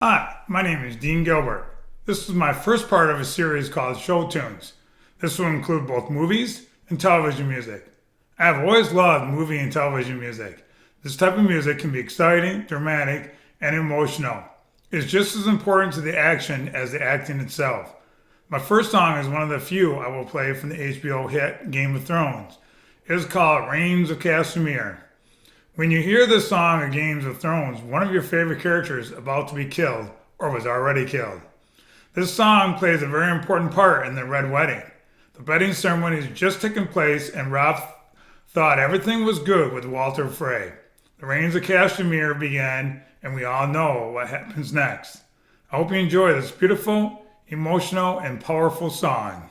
Hi, my name is Dean Gilbert. This is my first part of a series called Show Tunes. This will include both movies and television music. I have always loved movie and television music. This type of music can be exciting, dramatic, and emotional. It's just as important to the action as the acting itself. My first song is one of the few I will play from the HBO hit Game of Thrones. It is called Reigns of Castamere. When you hear this song of Games of Thrones, one of your favorite characters about to be killed or was already killed. This song plays a very important part in the Red Wedding. The wedding ceremony has just taken place and Rob thought everything was good with Walter Frey. The Reigns of Castamere began and we all know what happens next. I hope you enjoy this beautiful, emotional, and powerful song.